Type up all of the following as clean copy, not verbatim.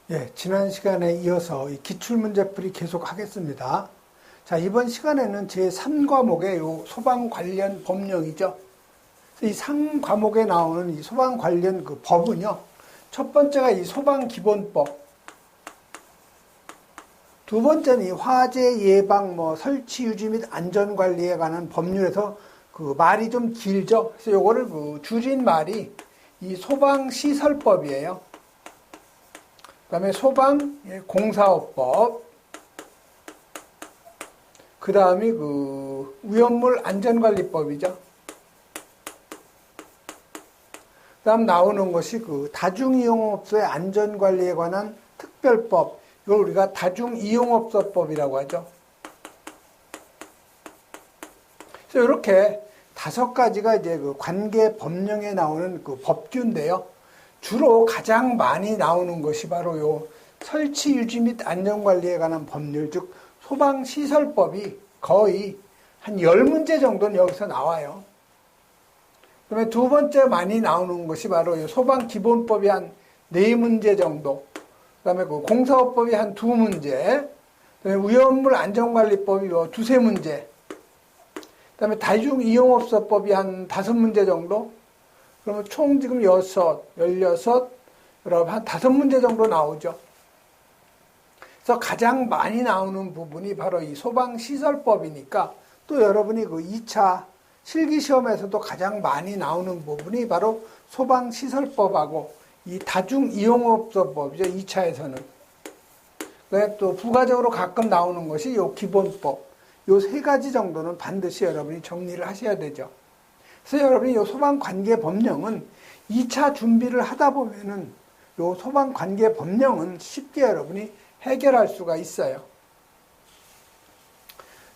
예, 지난 시간에 이어서 이 기출문제풀이 계속 하겠습니다. 자, 이번 시간에는 제3과목의 요 소방 관련 법령이죠. 이 3과목에 나오는 이 소방 관련 그 법은요. 첫 번째가 이 소방기본법. 두 번째는 이 화재 예방, 설치 유지 및 안전관리에 관한 법률에서 그 말이 좀 길죠. 그래서 요거를 그 줄인 말이 이 소방시설법이에요. 그 다음에 소방공사업법, 그 다음이 그 위험물 안전관리법이죠. 그 다음 나오는 것이 그 다중이용업소의 안전관리에 관한 특별법, 이걸 우리가 다중이용업소법이라고 하죠. 그래서 이렇게 5가지가 이제 그 관계 법령에 나오는 그 법규인데요. 주로 가장 많이 나오는 것이 바로 요 설치 유지 및 안전관리에 관한 법률, 즉 소방시설법이 거의 한 10문제 정도는 여기서 나와요. 그 다음에 두 번째 많이 나오는 것이 바로 요 소방기본법이 한 4문제 정도, 그 다음에 그 공사업법이 한 2문제, 그 다음에 위험물 안전관리법이 2~3문제, 그 다음에 다중이용업소법이 한 5문제 정도, 그러면 총 지금 16, 여러분 한 5문제 정도 나오죠. 그래서 가장 많이 나오는 부분이 바로 이 소방시설법이니까 또 여러분이 그 2차 실기시험에서도 가장 많이 나오는 부분이 바로 소방시설법하고 이 다중이용업소법이죠. 2차에서는. 또 부가적으로 가끔 나오는 것이 요 기본법. 요 3가지 정도는 반드시 여러분이 정리를 하셔야 되죠. 그래서 여러분이 요 소방관계법령은 2차 준비를 하다 보면은 요 소방관계법령은 쉽게 여러분이 해결할 수가 있어요.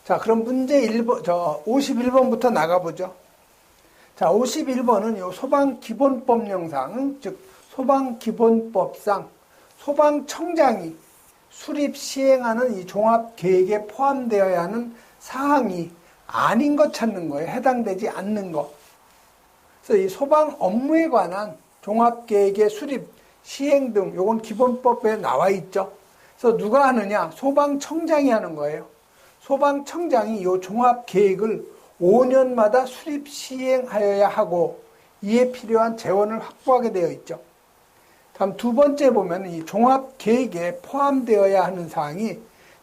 자, 그럼 문제 51번부터 나가보죠. 자, 51번은 요 소방기본법령상, 즉 소방기본법상 소방청장이 수립 시행하는 이 종합계획에 포함되어야 하는 사항이 아닌 것 찾는 거예요. 해당되지 않는 것. 그래서 이 소방 업무에 관한 종합계획의 수립, 시행 등 요건 기본법에 나와 있죠. 그래서 누가 하느냐? 소방청장이 하는 거예요. 소방청장이 요 종합계획을 5년마다 수립 시행하여야 하고 이에 필요한 재원을 확보하게 되어 있죠. 다음 두 번째 보면 이 종합계획에 포함되어야 하는 사항이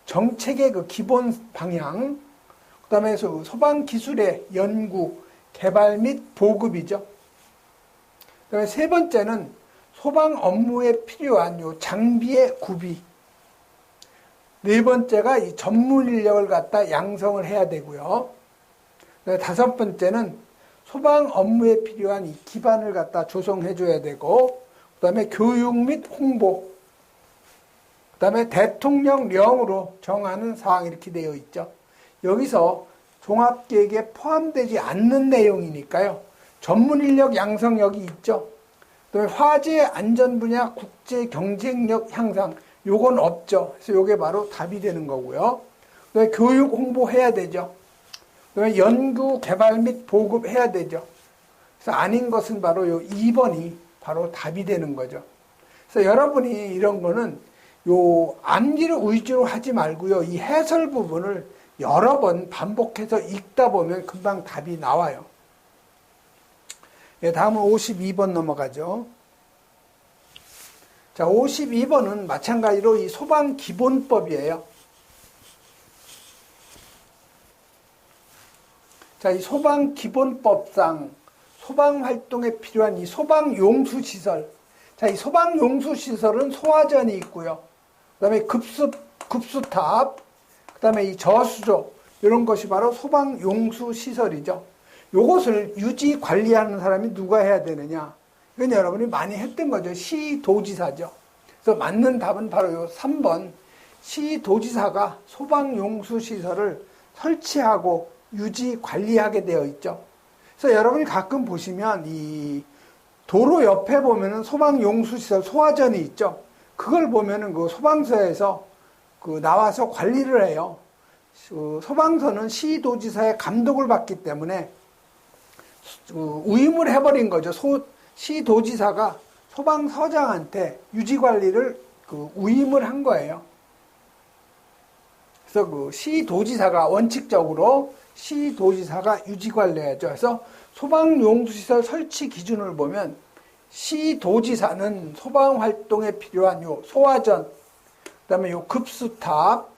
정책의 그 기본 방향, 그 다음에 소방기술의 연구, 개발 및 보급이죠. 그 다음에 세 번째는 소방 업무에 필요한 요 장비의 구비. 네 번째가 이 전문 인력을 갖다 양성을 해야 되고요. 그 다섯 번째는 소방 업무에 필요한 이 기반을 갖다 조성해 줘야 되고, 그 다음에 교육 및 홍보, 그 다음에 대통령령으로 정하는 사항이 이렇게 되어 있죠. 여기서 종합계획에 포함되지 않는 내용이니까요. 전문인력 양성력이 있죠. 그다음에 화재 안전 분야 국제 경쟁력 향상, 요건 없죠. 그래서 요게 바로 답이 되는 거고요. 그다음에 교육 홍보해야 되죠. 그다음에 연구 개발 및 보급해야 되죠. 그래서 아닌 것은 바로 요 2번이 바로 답이 되는 거죠. 그래서 여러분이 이런 거는 요 암기를 위주로 하지 말고요. 이 해설 부분을 여러 번 반복해서 읽다 보면 금방 답이 나와요. 예, 다음은 52번 넘어가죠. 자, 52번은 마찬가지로 이 소방기본법이에요. 자, 이 소방기본법상 소방활동에 필요한 이 소방용수시설. 자, 이 소방용수시설은 소화전이 있고요. 그 다음에 급수탑, 그 다음에 이 저수조, 이런 것이 바로 소방용수시설이죠. 요것을 유지 관리하는 사람이 누가 해야 되느냐? 이건 여러분이 많이 했던 거죠. 시도지사죠. 그래서 맞는 답은 바로 요 3번. 시도지사가 소방용수시설을 설치하고 유지 관리하게 되어 있죠. 그래서 여러분이 가끔 보시면 이 도로 옆에 보면은 소방용수시설 소화전이 있죠. 그걸 보면은 그 소방서에서 그 나와서 관리를 해요. 소방서는 시도지사의 감독을 받기 때문에 위임을 해버린 거죠. 시도지사가 소방서장한테 유지관리를 그 위임을 한 거예요. 그래서 그 시도지사가 원칙적으로 시도지사가 유지관리해야죠. 그래서 소방용수시설 설치 기준을 보면 시도지사는 소방활동에 필요한 요 소화전, 그다음에 요 급수탑,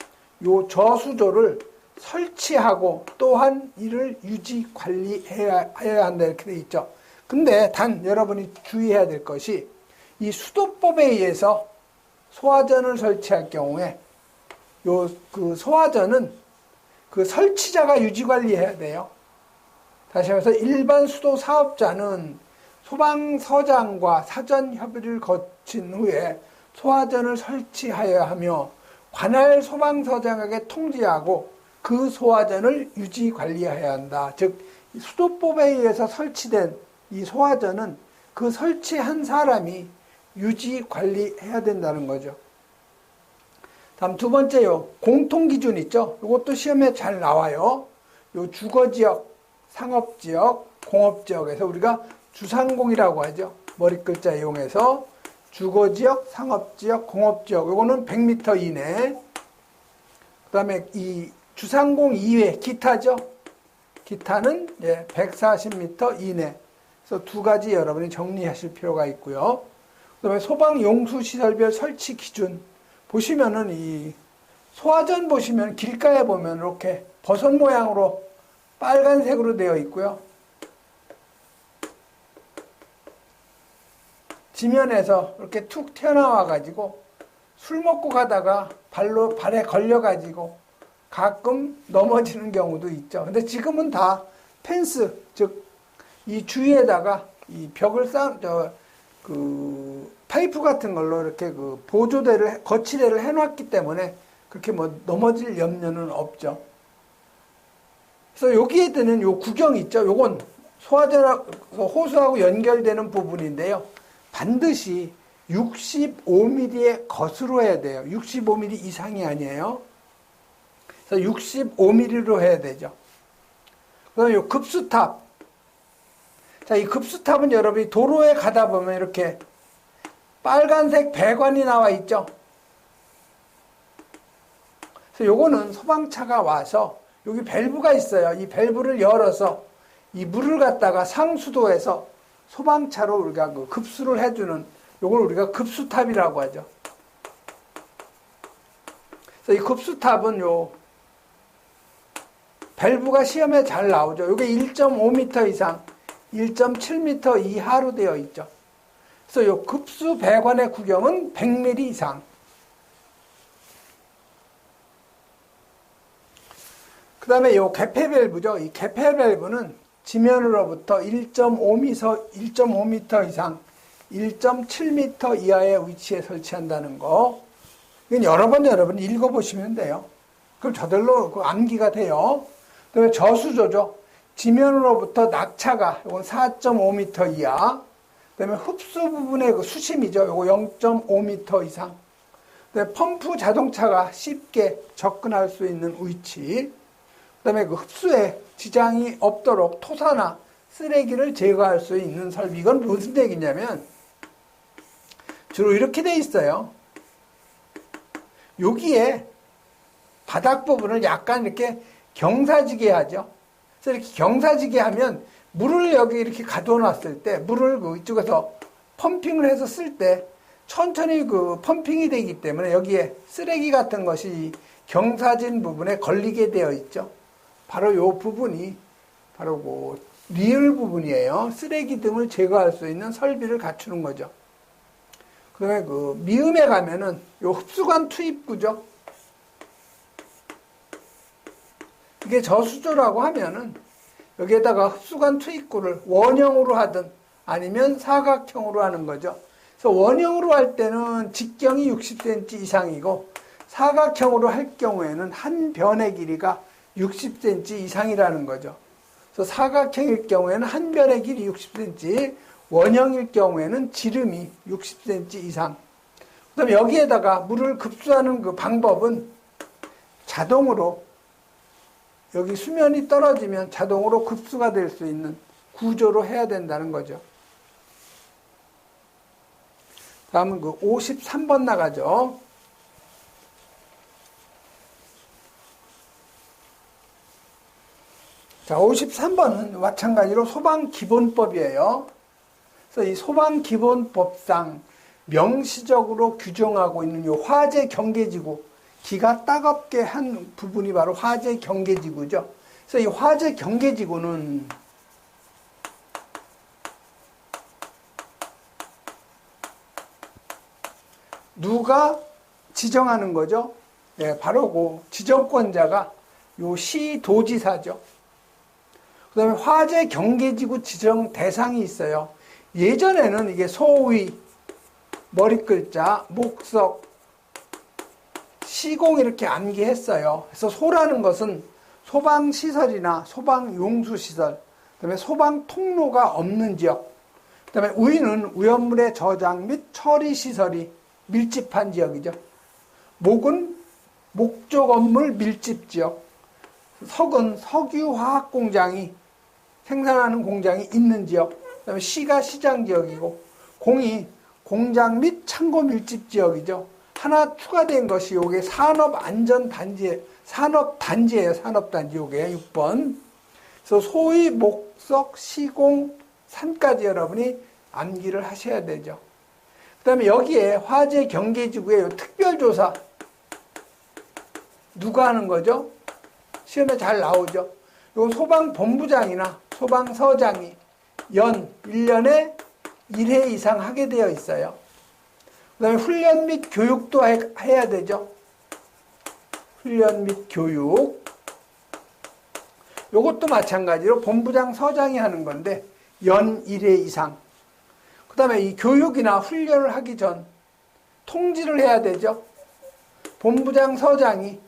요 저수조를 설치하고 또한 이를 유지 관리해야 한다 이렇게 돼 있죠. 근데 단 여러분이 주의해야 될 것이 이 수도법에 의해서 소화전을 설치할 경우에 요 그 소화전은 그 설치자가 유지 관리해야 돼요. 다시 말해서 일반 수도 사업자는 소방서장과 사전 협의를 거친 후에 소화전을 설치하여야 하며 관할 소방서장에게 통지하고 그 소화전을 유지 관리해야 한다. 즉 수도법에 의해서 설치된 이 소화전은 그 설치한 사람이 유지 관리해야 된다는 거죠. 다음 두 번째요. 공통기준 있죠. 이것도 시험에 잘 나와요. 요 주거지역, 상업지역, 공업지역에서 우리가 주상공이라고 하죠. 머리글자 이용해서 주거지역, 상업지역, 공업지역 요거는 100m 이내. 그 다음에 이 주상공 이외 기타죠. 기타는 140m 이내. 그래서 두 가지 여러분이 정리하실 필요가 있고요. 그 다음에 소방용수시설별 설치 기준 보시면은 이 소화전 보시면 길가에 보면 이렇게 버섯 모양으로 빨간색으로 되어 있고요. 지면에서 이렇게 툭 튀어나와 가지고 술 먹고 가다가 발에 걸려 가지고 가끔 넘어지는 경우도 있죠. 근데 지금은 다 펜스, 즉 이 주위에다가 이 벽을 파이프 같은 걸로 이렇게 그 보조대를, 거치대를 해놨기 때문에 그렇게 뭐 넘어질 염려는 없죠. 그래서 여기에 드는 요 구경 있죠. 요건 호수하고 연결되는 부분인데요. 반드시 65mm의 것으로 해야 돼요. 65mm 이상이 아니에요. 그래서 65mm로 해야 되죠. 그다음에 요 급수탑. 자, 이 급수탑은 여러분이 도로에 가다 보면 이렇게 빨간색 배관이 나와 있죠. 그래서 요거는 소방차가 와서 여기 밸브가 있어요. 이 밸브를 열어서 이 물을 갖다가 상수도에서 소방차로 우리가 그 급수를 해주는 요걸 우리가 급수탑이라고 하죠. 그래서 이 급수탑은 요 밸브가 시험에 잘 나오죠. 요게 1.5m 이상, 1.7m 이하로 되어 있죠. 그래서 요 급수 배관의 구경은 100mm 이상. 그 다음에 요 개폐 밸브죠. 이 개폐 밸브는 지면으로부터 1.5m 이상, 1.7m 이하의 위치에 설치한다는 거. 이건 여러 번 여러분이 읽어보시면 돼요. 그럼 저절로 그 암기가 돼요. 그 다음에 저수조죠. 지면으로부터 낙차가 이건 4.5m 이하. 그 다음에 흡수 부분의 그 수심이죠. 이거 0.5m 이상. 그 다음에 펌프 자동차가 쉽게 접근할 수 있는 위치. 그 다음에 그 흡수에 지장이 없도록 토사나 쓰레기를 제거할 수 있는 설비. 이건 무슨 얘기냐면 주로 이렇게 돼 있어요. 여기에 바닥 부분을 약간 이렇게 경사지게 하죠. 그래서 이렇게 경사지게 하면 물을 여기 이렇게 가둬 놨을 때 물을 그 이쪽에서 펌핑을 해서 쓸 때 천천히 그 펌핑이 되기 때문에 여기에 쓰레기 같은 것이 경사진 부분에 걸리게 되어 있죠. 바로 요 부분이 바로 그 리을 부분이에요. 쓰레기 등을 제거할 수 있는 설비를 갖추는 거죠. 그 다음에 그 미음에 가면은 요 흡수관 투입구죠. 이게 저수조라고 하면은 여기에다가 흡수관 투입구를 원형으로 하든 아니면 사각형으로 하는 거죠. 그래서 원형으로 할 때는 직경이 60cm 이상이고 사각형으로 할 경우에는 한 변의 길이가 60cm 이상이라는 거죠. 그래서 사각형일 경우에는 한 변의 길이 60cm, 원형일 경우에는 지름이 60cm 이상. 그 다음에 여기에다가 물을 급수하는 그 방법은 자동으로 여기 수면이 떨어지면 자동으로 급수가 될 수 있는 구조로 해야 된다는 거죠. 다음은 그 53번 나가죠. 자, 53번은 마찬가지로 소방기본법이에요. 그래서 이 소방기본법상 명시적으로 규정하고 있는 이 화재 경계지구, 기가 따갑게 한 부분이 바로 화재 경계지구죠. 그래서 이 화재 경계지구는 누가 지정하는 거죠? 네, 바로 그 지정권자가 요 시도지사죠. 그 다음에 화재 경계지구 지정 대상이 있어요. 예전에는 이게 소위, 머리글자, 목석, 시공 이렇게 암기했어요. 그래서 소라는 것은 소방시설이나 소방용수시설, 그 다음에 소방통로가 없는 지역, 그 다음에 우위는 위험물의 저장 및 처리시설이 밀집한 지역이죠. 목은 목조 건물 밀집 지역, 석은 석유화학 공장이 생산하는 공장이 있는 지역, 그 다음에 시가 시장 지역이고, 공이 공장 및 창고 밀집 지역이죠. 하나 추가된 것이 요게 산업안전단지, 산업단지예요. 산업단지 요게 6번. 그래서 소위, 목석, 시공, 산까지 여러분이 암기를 하셔야 되죠. 그 다음에 여기에 화재 경계지구의 특별조사 누가 하는 거죠? 시험에 잘 나오죠. 요 소방본부장이나 소방서장이 연 1년에 1회 이상 하게 되어 있어요. 그 다음에 훈련 및 교육도 해야 되죠. 훈련 및 교육. 요것도 마찬가지로 본부장, 서장이 하는 건데 연 1회 이상. 그 다음에 이 교육이나 훈련을 하기 전 통지를 해야 되죠. 본부장, 서장이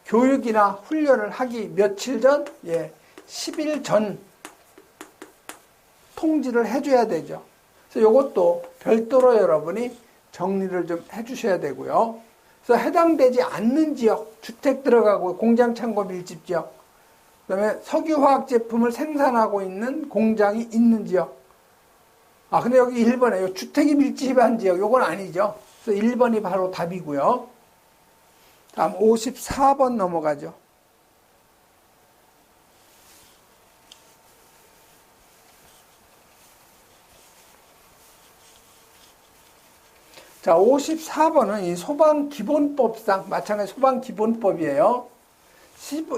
교육이나 훈련을 하기 며칠 전, 10일 전 통지를 해줘야 되죠. 그래서 이것도 별도로 여러분이 정리를 좀 해주셔야 되고요. 그래서 해당되지 않는 지역, 주택 들어가고 공장 창고 밀집 지역, 그 다음에 석유화학 제품을 생산하고 있는 공장이 있는 지역. 근데 여기 1번에 주택이 밀집한 지역, 요건 아니죠. 그래서 1번이 바로 답이고요. 다음 54번 넘어가죠. 자, 54번은 이 소방기본법상, 마찬가지 소방기본법이에요.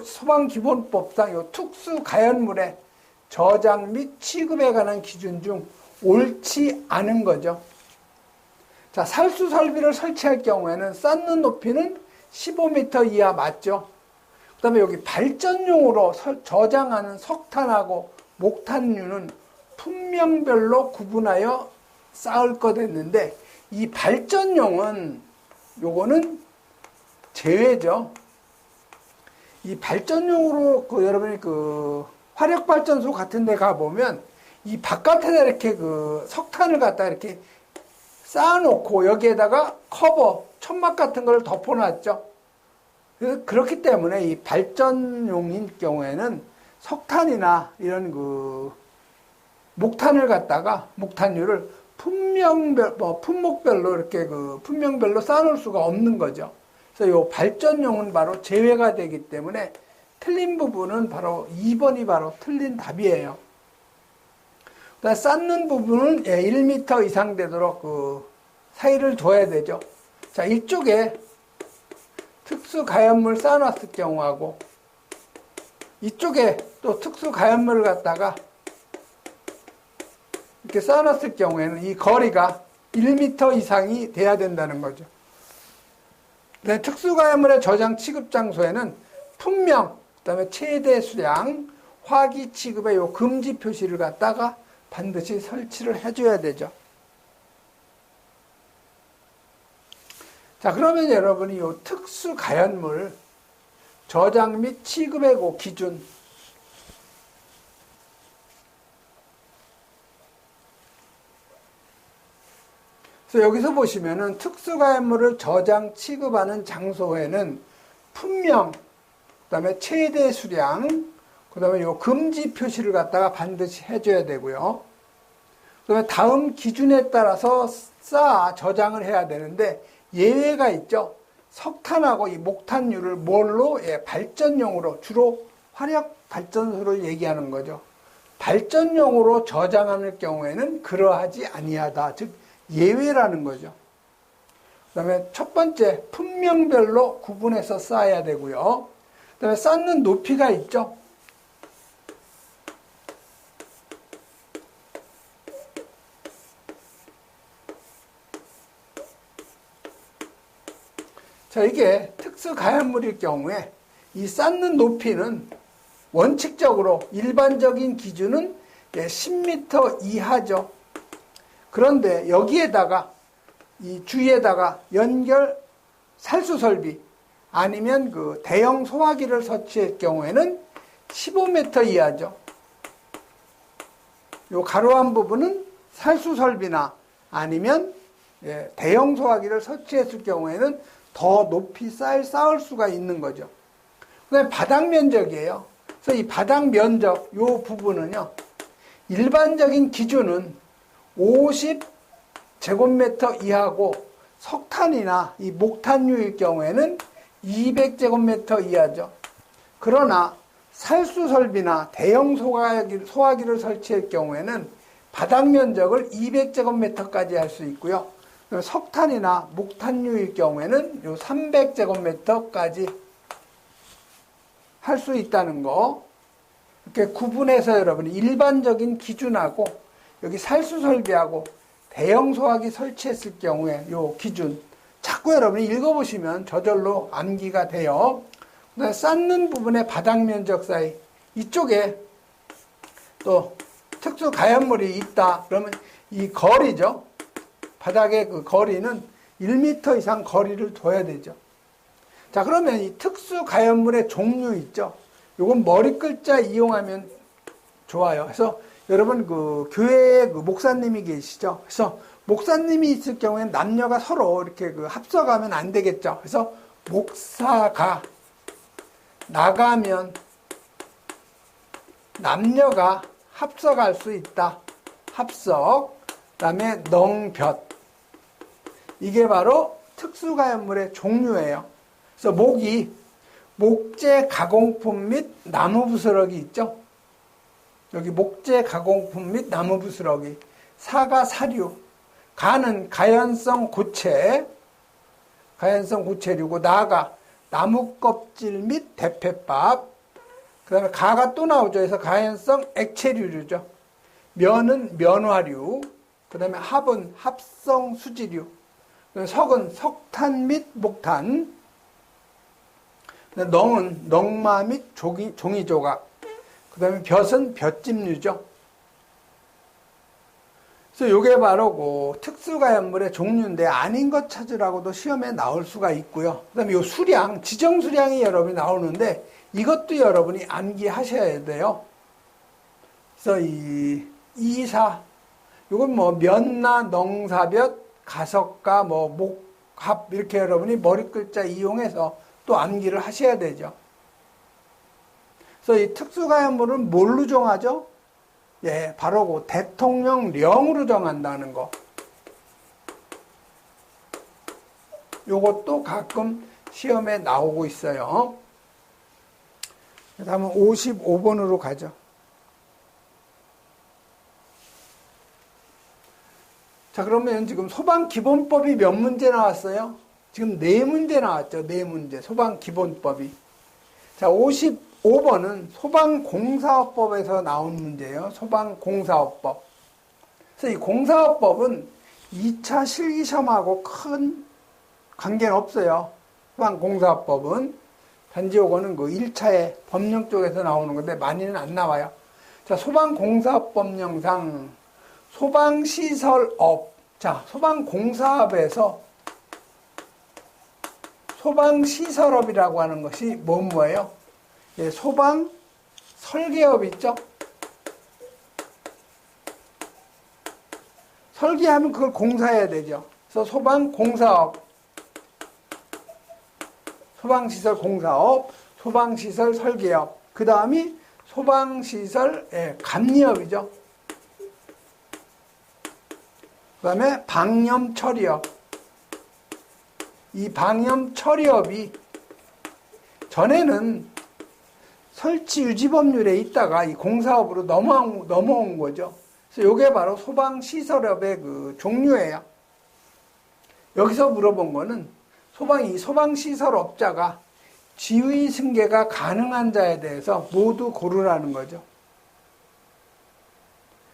소방기본법상 요 특수가연물의 저장 및 취급에 관한 기준 중 옳지 않은 거죠. 자, 살수 설비를 설치할 경우에는 쌓는 높이는 15m 이하 맞죠? 그 다음에 여기 발전용으로 저장하는 석탄하고 목탄류는 품명별로 구분하여 쌓을 것 했는데, 이 발전용은 요거는 제외죠. 이 발전용으로 여러분이 화력발전소 같은 데 가보면 이 바깥에다 이렇게 석탄을 갖다 이렇게 쌓아놓고 여기에다가 커버, 천막 같은 걸 덮어놨죠. 그렇기 때문에 이 발전용인 경우에는 석탄이나 이런 목탄을 갖다가, 목탄류를 품목별로 이렇게 품명별로 쌓아놓을 수가 없는 거죠. 그래서 이 발전용은 바로 제외가 되기 때문에 틀린 부분은 바로 2번이 바로 틀린 답이에요. 그다음에 쌓는 부분은 1m 이상 되도록 사이를 둬야 되죠. 자, 이쪽에 특수가연물 쌓아놨을 경우하고 이쪽에 또 특수가연물을 갖다가 이렇게 쌓아놨을 경우에는 이 거리가 1m 이상이 돼야 된다는 거죠. 특수가연물의 저장 취급 장소에는 품명, 그다음에 최대 수량, 화기 취급의 요 금지 표시를 갖다가 반드시 설치를 해줘야 되죠. 자, 그러면 여러분이 요 특수가연물 저장 및 취급의 그 기준, 그래서 여기서 보시면은 특수가연물을 저장 취급하는 장소에는 품명, 그 다음에 최대 수량, 그 다음에 요 금지 표시를 갖다가 반드시 해줘야 되고요. 그 다음에 다음 기준에 따라서 쌓아 저장을 해야 되는데 예외가 있죠. 석탄하고 이 목탄유를 뭘로? 예, 발전용으로, 주로 화력 발전소를 얘기하는 거죠. 발전용으로 저장하는 경우에는 그러하지 아니하다. 즉 예외라는 거죠. 그 다음에 첫 번째, 품명별로 구분해서 쌓아야 되고요. 그 다음에 쌓는 높이가 있죠. 자, 이게 특수 가연물일 경우에 이 쌓는 높이는 원칙적으로 일반적인 기준은 10m 이하죠. 그런데 여기에다가 이 주위에다가 연결 살수 설비 아니면 그 대형 소화기를 설치할 경우에는 15m 이하죠. 요 가로한 부분은 살수 설비나 아니면 대형 소화기를 설치했을 경우에는 더 높이 쌓을 수가 있는 거죠. 그다음에 바닥 면적이에요. 그래서 이 바닥 면적 요 부분은요. 일반적인 기준은 50제곱미터 이하고 석탄이나 이 목탄유일 경우에는 200제곱미터 이하죠. 그러나 살수 설비나 대형 소화기를 설치할 경우에는 바닥 면적을 200제곱미터까지 할 수 있고요. 석탄이나 목탄유일 경우에는 요 300제곱미터까지 할 수 있다는 거. 이렇게 구분해서 여러분이 일반적인 기준하고 여기 살수 설비하고 대형 소화기 설치했을 경우에 요 기준 자꾸 여러분이 읽어보시면 저절로 암기가 돼요. 그다음에 쌓는 부분의 바닥 면적 사이 이쪽에 또 특수 가연물이 있다. 그러면 이 거리죠. 바닥의 그 거리는 1m 이상 거리를 둬야 되죠. 자, 그러면 이 특수 가연물의 종류 있죠. 요건 머리 글자 이용하면 좋아요. 그래서 여러분 그 교회에 그 목사님이 계시죠. 그래서 목사님이 있을 경우에는 남녀가 서로 이렇게 그 합석하면 안 되겠죠. 그래서 목사가 나가면 남녀가 합석할 수 있다. 합석. 그다음에 넝볕. 이게 바로 특수가연물의 종류예요. 그래서 목이 목재 가공품 및 나무 부스러기 있죠. 여기 목재 가공품 및 나무 부스러기. 사가 사류. 가는 가연성 고체. 가연성 고체류고 나가 나무 껍질 및 대패밥. 그 다음에 가가 또 나오죠. 그래서 가연성 액체류죠. 면은 면화류. 그 다음에 합은 합성 수지류. 석은 석탄 및 목탄. 넝은 넝마 및 종이 조각. 그 다음에 볕은 볕집류죠. 그래서 이게 바로 그 특수가연물의 종류인데 아닌 것 찾으라고도 시험에 나올 수가 있고요. 그 다음에 이 수량, 지정 수량이 여러분이 나오는데 이것도 여러분이 암기하셔야 돼요. 그래서 이 2, 4, 이건 뭐 면나 넝사볕, 가석가, 뭐 목합 이렇게 여러분이 머리 글자 이용해서 또 암기를 하셔야 되죠. 그래서 이 특수가연물은 뭘로 정하죠? 예, 바로 그 대통령령으로 정한다는 거. 요것도 가끔 시험에 나오고 있어요. 다음은 55번으로 가죠. 자, 그러면 지금 소방기본법이 몇 문제 나왔어요? 지금 4문제 나왔죠. 4문제. 소방기본법이. 자, 55번은 소방공사업법에서 나온 문제예요. 소방공사업법. 그래서 이 공사업법은 2차 실기시험하고 큰 관계는 없어요. 소방공사업법은. 단지 요거는 그 1차에 법령 쪽에서 나오는 건데 많이는 안 나와요. 자, 소방공사법령상 소방시설업. 자, 소방공사업에서 소방시설업이라고 하는 것이 뭐예요? 예, 소방 설계업 있죠? 설계하면 그걸 공사해야 되죠. 그래서 소방공사업, 소방시설 공사업, 소방시설 설계업, 그 다음이 소방시설 감리업이죠. 그 다음에 방염 처리업. 이 방염 처리업이 전에는 설치 유지 법률에 있다가 이 공사업으로 넘어온 거죠. 그래서 이게 바로 소방시설업의 그 종류예요. 여기서 물어본 거는 이 소방시설업자가 지위 승계가 가능한 자에 대해서 모두 고르라는 거죠.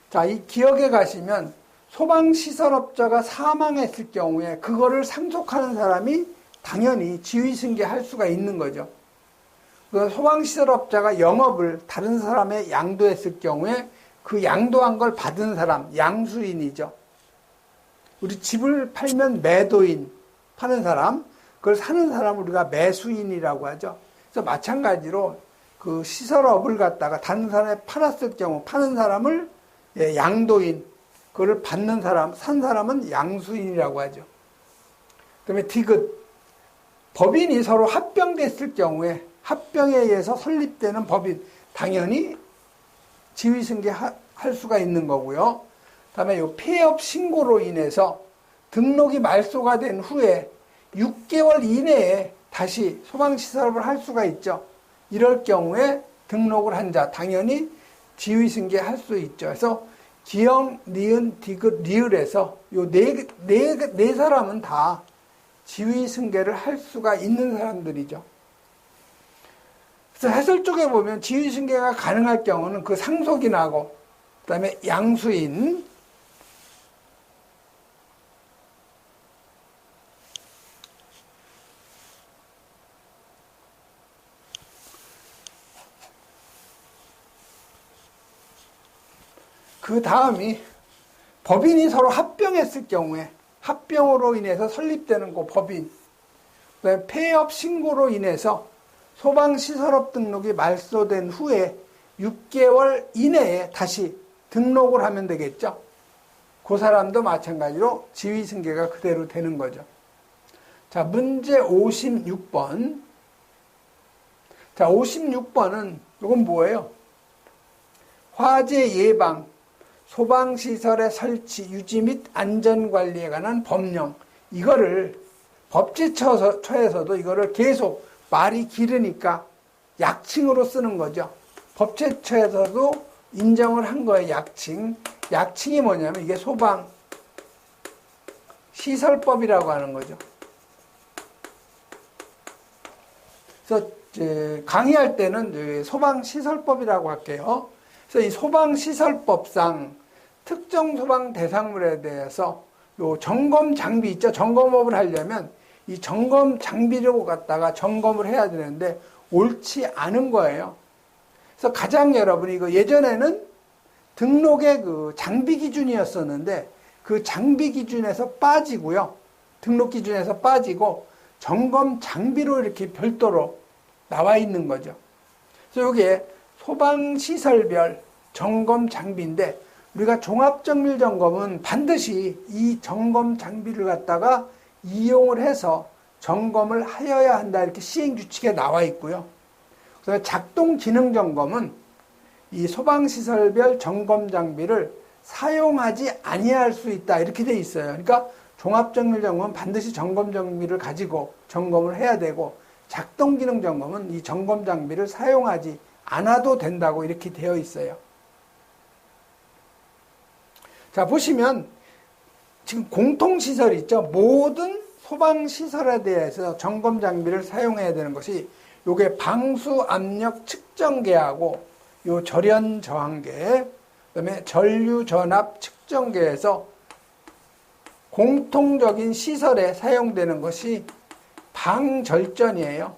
자, 이 기억에 가시면 소방시설업자가 사망했을 경우에 그거를 상속하는 사람이 당연히 지위 승계할 수가 있는 거죠. 소방시설업자가 영업을 다른 사람에 양도했을 경우에 그 양도한 걸 받은 사람, 양수인이죠. 우리 집을 팔면 매도인, 파는 사람, 그걸 사는 사람을 우리가 매수인이라고 하죠. 그래서 마찬가지로 그 시설업을 갖다가 다른 사람에 팔았을 경우 파는 사람을 양도인, 그걸 받는 사람, 산 사람은 양수인이라고 하죠. 그다음에 디귿, 법인이 서로 합병됐을 경우에 합병에 의해서 설립되는 법인, 당연히 지위승계할 수가 있는 거고요. 그다음에 요 폐업 신고로 인해서 등록이 말소가 된 후에 6개월 이내에 다시 소방시설업을 할 수가 있죠. 이럴 경우에 등록을 한 자, 당연히 지위승계할 수 있죠. 그래서 기역, 니은, 디귿, 리을에서 요 네 사람은 다 지위승계를 할 수가 있는 사람들이죠. 그래서 해설 쪽에 보면 지위승계가 가능할 경우는 그 상속인하고 그 다음에 양수인, 그 다음이 법인이 서로 합병했을 경우에 합병으로 인해서 설립되는 그 법인, 그다음에 폐업 신고로 인해서 소방시설업 등록이 말소된 후에 6개월 이내에 다시 등록을 하면 되겠죠. 그 사람도 마찬가지로 지위승계가 그대로 되는 거죠. 자, 문제 56번. 자, 56번은 이건 뭐예요? 화재 예방, 소방시설의 설치, 유지 및 안전관리에 관한 법령. 이거를 법제처에서도 이거를 계속 말이 길으니까 약칭으로 쓰는 거죠. 법제처에서도 인정을 한 거예요, 약칭. 약칭이 뭐냐면 이게 소방시설법이라고 하는 거죠. 그래서 강의할 때는 소방시설법이라고 할게요. 그래서 이 소방시설법상 특정 소방 대상물에 대해서 요 점검 장비 있죠. 점검업을 하려면 이 점검 장비를 갖다가 점검을 해야 되는데 옳지 않은 거예요. 그래서 가장 여러분이 이거 예전에는 등록의 그 장비 기준이었었는데 그 장비 기준에서 빠지고요. 등록 기준에서 빠지고 점검 장비로 이렇게 별도로 나와 있는 거죠. 그래서 이게 소방시설별 점검 장비인데 우리가 종합정밀점검은 반드시 이 점검 장비를 갖다가 이용을 해서 점검을 하여야 한다 이렇게 시행규칙에 나와 있고요. 그래서 작동기능점검은 이 소방시설별 점검 장비를 사용하지 아니할 수 있다 이렇게 돼 있어요. 그러니까 종합정밀점검은 반드시 점검 장비를 가지고 점검을 해야 되고 작동기능점검은 이 점검 장비를 사용하지 않아도 된다고 이렇게 되어 있어요. 자, 보시면 지금 공통시설 있죠. 모든 소방시설에 대해서 점검 장비를 사용해야 되는 것이 요게 방수압력 측정계하고 요 절연저항계, 그다음에 전류전압 측정계에서 공통적인 시설에 사용되는 것이 방절전이에요.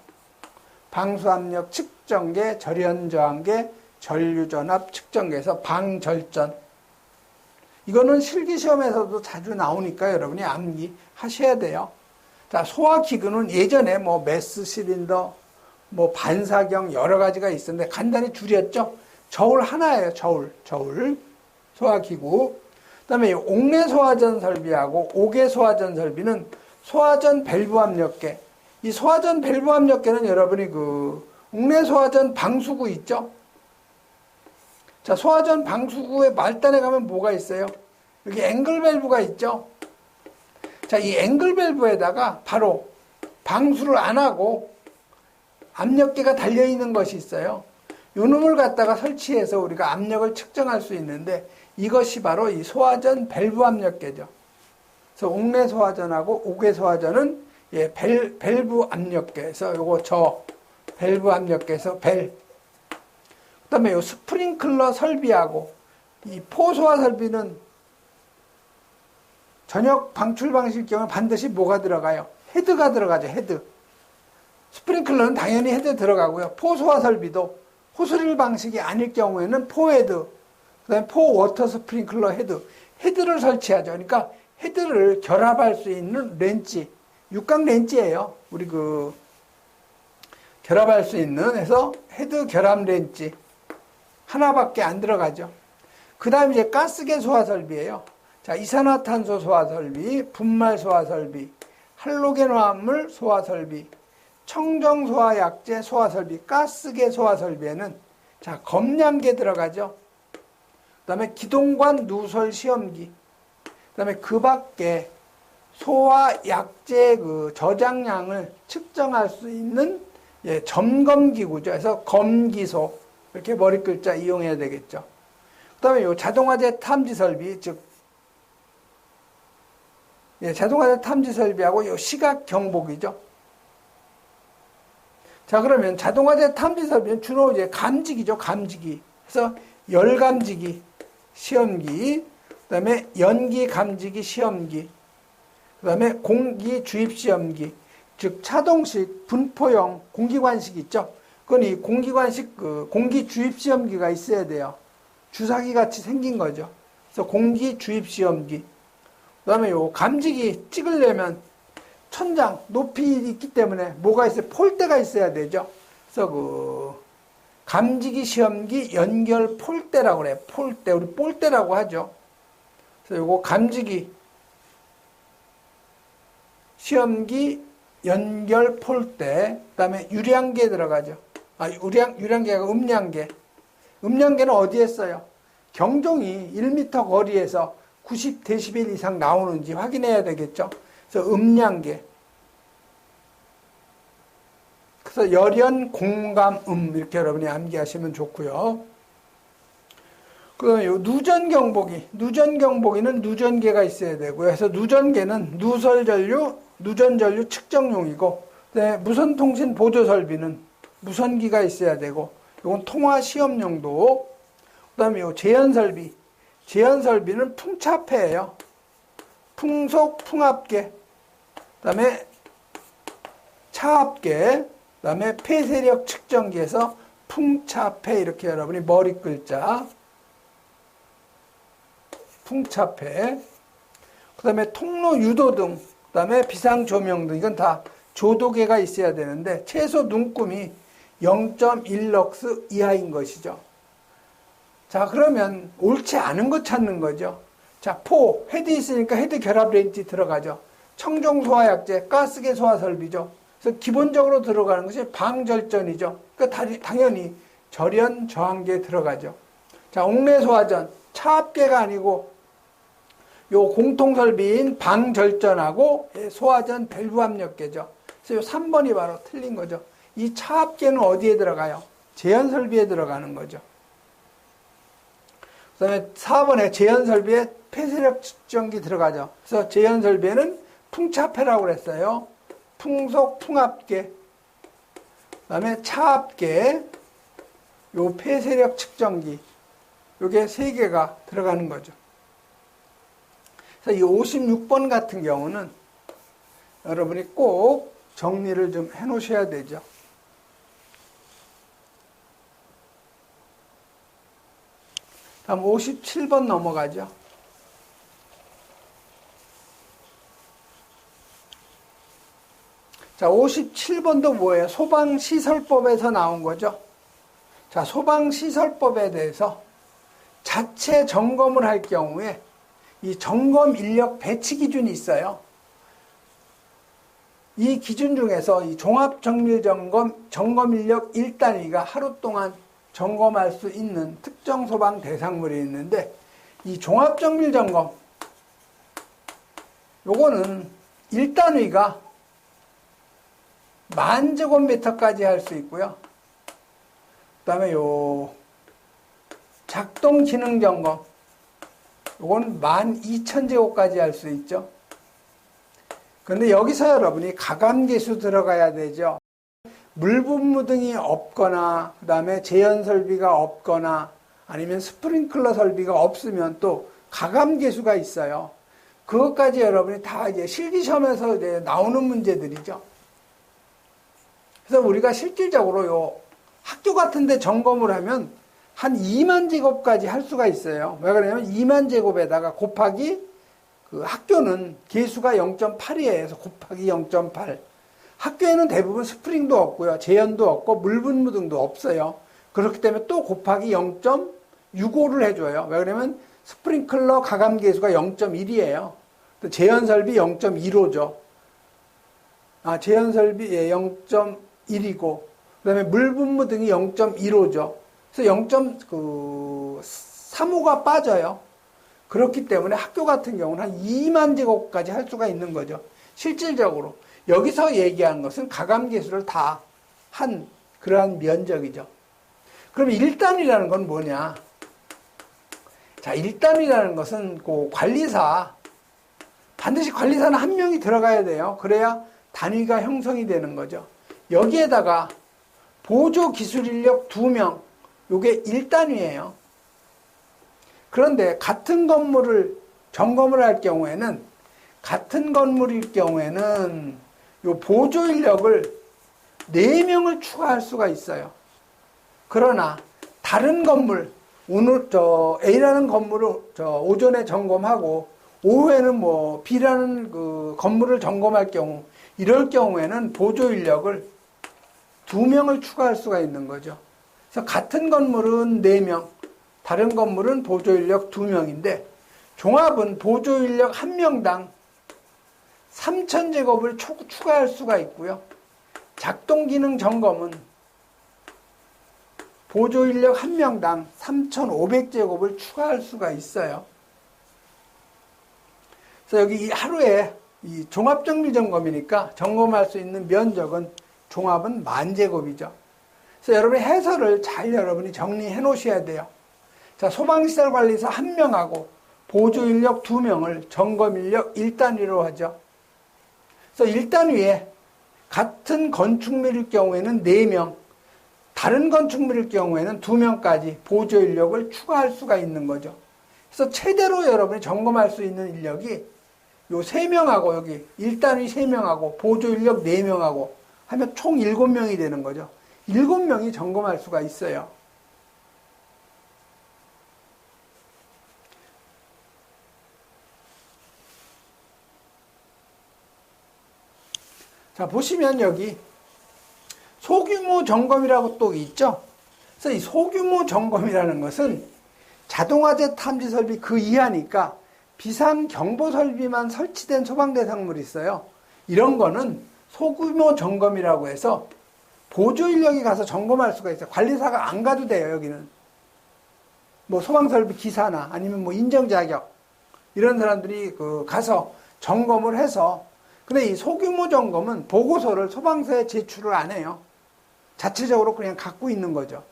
방수압력 측정계, 절연저항계, 전류전압 측정계에서 방절전. 이거는 실기시험에서도 자주 나오니까 여러분이 암기하셔야 돼요. 자, 소화기구는 예전에 뭐 메스 실린더, 뭐 반사경 여러 가지가 있었는데 간단히 줄였죠. 저울 하나예요. 저울. 소화기구. 그다음에 옥내 소화전 설비하고 옥외 소화전 설비는 소화전 밸브 압력계. 이 소화전 밸브 압력계는 여러분이 그 옥내 소화전 방수구 있죠. 자, 소화전 방수구의 말단에 가면 뭐가 있어요? 여기 앵글 밸브가 있죠. 자, 이 앵글 밸브에다가 바로 방수를 안 하고 압력계가 달려있는 것이 있어요. 요 놈을 갖다가 설치해서 우리가 압력을 측정할 수 있는데 이것이 바로 이 소화전 밸브 압력계죠. 그래서 옥내 소화전하고 옥외 소화전은 예, 밸브 압력계에서 요거 밸브 압력계에서 그 다음에 요 스프링클러 설비하고 이 포소화 설비는 전역 방출 방식일 경우 반드시 뭐가 들어가요? 헤드가 들어가죠. 헤드. 스프링클러는 당연히 헤드 들어가고요. 포소화 설비도 호스릴 방식이 아닐 경우에는 포헤드, 그 다음에 포워터 스프링클러 헤드를 설치하죠. 그러니까 헤드를 결합할 수 있는 렌치, 육각 렌치예요. 우리 결합할 수 있는 해서 헤드 결합 렌치 하나밖에 안 들어가죠. 그 다음에 이제 가스계 소화 설비예요. 자, 이산화탄소 소화 설비, 분말 소화 설비, 할로겐 화합물 소화 설비, 청정 소화 약제 소화 설비, 가스계 소화 설비에는 자, 검량계 들어가죠. 그 다음에 기동관 누설 시험기, 그 다음에 그 밖에 소화 약제 저장량을 측정할 수 있는 예, 점검기구죠. 그래서 검기소 이렇게 머리 글자 이용해야 되겠죠. 그 다음에 요 자동화재 탐지 설비, 즉 예, 자동화재 탐지 설비하고 요 시각 경보기죠. 자, 그러면 자동화재 탐지 설비는 주로 이제 감지기죠. 감지기. 그래서 열 감지기 시험기, 그다음에 연기 감지기 시험기, 그다음에 공기 주입 시험기, 즉 차동식 분포형 공기관식 있죠. 그건 이 공기관식 공기 주입 시험기가 있어야 돼요. 주사기 같이 생긴 거죠. 그래서 공기 주입 시험기. 그다음에 요 감지기 찍으려면 천장 높이 있기 때문에 뭐가 있어요? 폴대가 있어야 되죠. 그래서 감지기 시험기 연결 폴대라고 그래요. 폴대, 우리 볼대라고 하죠. 그래서 요거 감지기 시험기 연결 폴대, 그다음에 유량계 들어가죠. 유량계가 음량계. 음량계는 어디에 써요? 경종이 1m 거리에서 90dB 이상 나오는지 확인해야 되겠죠. 그래서 음량계. 그래서 열연, 공감, 이렇게 여러분이 암기하시면 좋고요. 요 누전경보기는 누전계가 있어야 되고요. 그래서 누전계는 누전전류 측정용이고, 네, 무선통신 보조설비는 무선기가 있어야 되고, 이건 통화 시험용도. 그다음에 요 제연설비는 풍차폐예요. 풍속, 풍압계, 그다음에 차압계, 그다음에 폐쇄력 측정기에서 풍차폐 이렇게 여러분이 머리 글자 풍차폐. 그다음에 통로 유도등, 그다음에 비상 조명등 이건 다 조도계가 있어야 되는데 최소 눈금이 0.1럭스 이하인 것이죠. 자, 그러면 옳지 않은 거 찾는 거죠. 자, 헤드 있으니까 헤드 결합 렌치 들어가죠. 청정 소화 약제, 가스계 소화 설비죠. 그래서 기본적으로 들어가는 것이 방절전이죠. 그러니까 당연히 절연 저항계 들어가죠. 자, 옥내 소화전, 차압계가 아니고 요 공통 설비인 방절전하고 소화전 밸브 압력계죠. 그래서 요 3번이 바로 틀린 거죠. 이 차압계는 어디에 들어가요? 제연 설비에 들어가는 거죠. 그 다음에 4번에 제연 설비에 폐쇄력 측정기 들어가죠. 그래서 제연 설비에는 풍차폐라고 그랬어요. 풍속, 풍압계, 그 다음에 차압계, 요 폐쇄력 측정기, 요게 3개가 들어가는 거죠. 그래서 이 56번 같은 경우는 여러분이 꼭 정리를 좀 해 놓으셔야 되죠. 다음 57번 넘어가죠. 자, 57번도 뭐예요? 소방시설법에서 나온 거죠. 자, 소방시설법에 대해서 자체 점검을 할 경우에 이 점검 인력 배치 기준이 있어요. 이 기준 중에서 이 종합정밀점검, 점검 인력 1단위가 하루 동안 점검할 수 있는 특정 소방 대상물이 있는데 이 종합정밀점검, 요거는 1단위가 10,000제곱미터까지 할 수 있고요. 그 다음에 요 작동 기능 점검, 요건 12,000제곱까지 할 수 있죠. 근데 여기서 여러분이 가감계수 들어가야 되죠. 물분무등이 없거나, 그 다음에 제연 설비가 없거나, 아니면 스프링클러 설비가 없으면 또 가감계수가 있어요. 그것까지 여러분이 다 이제 실기시험에서 이제 나오는 문제들이죠. 그래서 우리가 실질적으로 요 학교 같은 데 점검을 하면 한 2만 제곱까지 할 수가 있어요. 왜 그러냐면 2만 제곱에다가 곱하기 그 학교는 계수가 0.8이에요. 그래서 곱하기 0.8. 학교에는 대부분 스프링도 없고요. 제연도 없고 물분무 등도 없어요. 그렇기 때문에 또 곱하기 0.65를 해줘요. 왜 그러냐면 스프링클러 가감계수가 0.1이에요. 또 제연설비 0.15죠. 제연설비 0.1이고 그 다음에 물분무 등이 0.15죠. 그래서 0.35가 빠져요. 그렇기 때문에 학교 같은 경우는 한 2만 제곱까지 할 수가 있는 거죠. 실질적으로. 여기서 얘기하는 것은 가감계수를 다 한 그러한 면적이죠. 그럼 1단이라는 건 뭐냐? 자, 1단이라는 것은 그 관리사, 반드시 관리사는 한 명이 들어가야 돼요. 그래야 단위가 형성이 되는 거죠. 여기에다가 보조기술인력 2명, 요게 1단위예요. 그런데 같은 건물을 점검을 할 경우에는, 같은 건물일 경우에는 요 보조인력을 4명을 추가할 수가 있어요. 그러나 다른 건물, 오늘 A라는 건물을 오전에 점검하고 오후에는 뭐 B라는 그 건물을 점검할 경우, 이럴 경우에는 보조인력을 2명을 추가할 수가 있는 거죠. 그래서 같은 건물은 4명, 다른 건물은 보조인력 2명인데 종합은 보조인력 1명당 3,000제곱을 추가할 수가 있고요. 작동기능 점검은 보조인력 1명당 3,500제곱을 추가할 수가 있어요. 그래서 여기 하루에 이 종합정밀점검이니까 점검할 수 있는 면적은 종합은 10,000제곱이죠. 그래서 여러분이 해설을 잘 여러분이 정리해 놓으셔야 돼요. 자, 소방시설관리사 1명하고 보조인력 2명을 점검인력 1단위로 하죠. 그래서 1단위에 같은 건축물일 경우에는 4명, 다른 건축물일 경우에는 2명까지 보조인력을 추가할 수가 있는 거죠. 그래서 최대로 여러분이 점검할 수 있는 인력이 요 3명하고 여기 1단위 3명하고 보조인력 4명하고 하면 총 7명이 되는 거죠. 7명이 점검할 수가 있어요. 자, 보시면 여기 소규모 점검이라고 또 있죠. 그래서 이 소규모 점검이라는 것은 자동화재 탐지 설비 그 이하니까 비상 경보 설비만 설치된 소방 대상물이 있어요. 이런 거는 소규모 점검이라고 해서 보조 인력이 가서 점검할 수가 있어요. 관리사가 안 가도 돼요. 여기는 뭐 소방 설비 기사나 아니면 뭐 인정 자격 이런 사람들이 가서 점검을 해서, 근데 이 소규모 점검은 보고서를 소방서에 제출을 안 해요. 자체적으로 그냥 갖고 있는 거죠.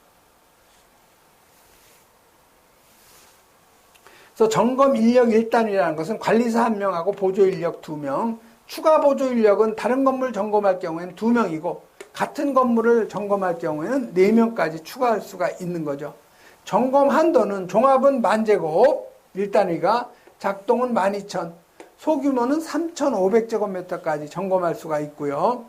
그래서 점검 인력 1단이라는 것은 관리사 1명하고 보조 인력 2명, 추가 보조 인력은 다른 건물 점검할 경우에는 2명이고 같은 건물을 점검할 경우에는 4명까지 추가할 수가 있는 거죠. 점검 한도는 종합은 10,000제곱 1단위가, 작동은 12,000, 소규모는 3,500제곱미터까지 점검할 수가 있고요.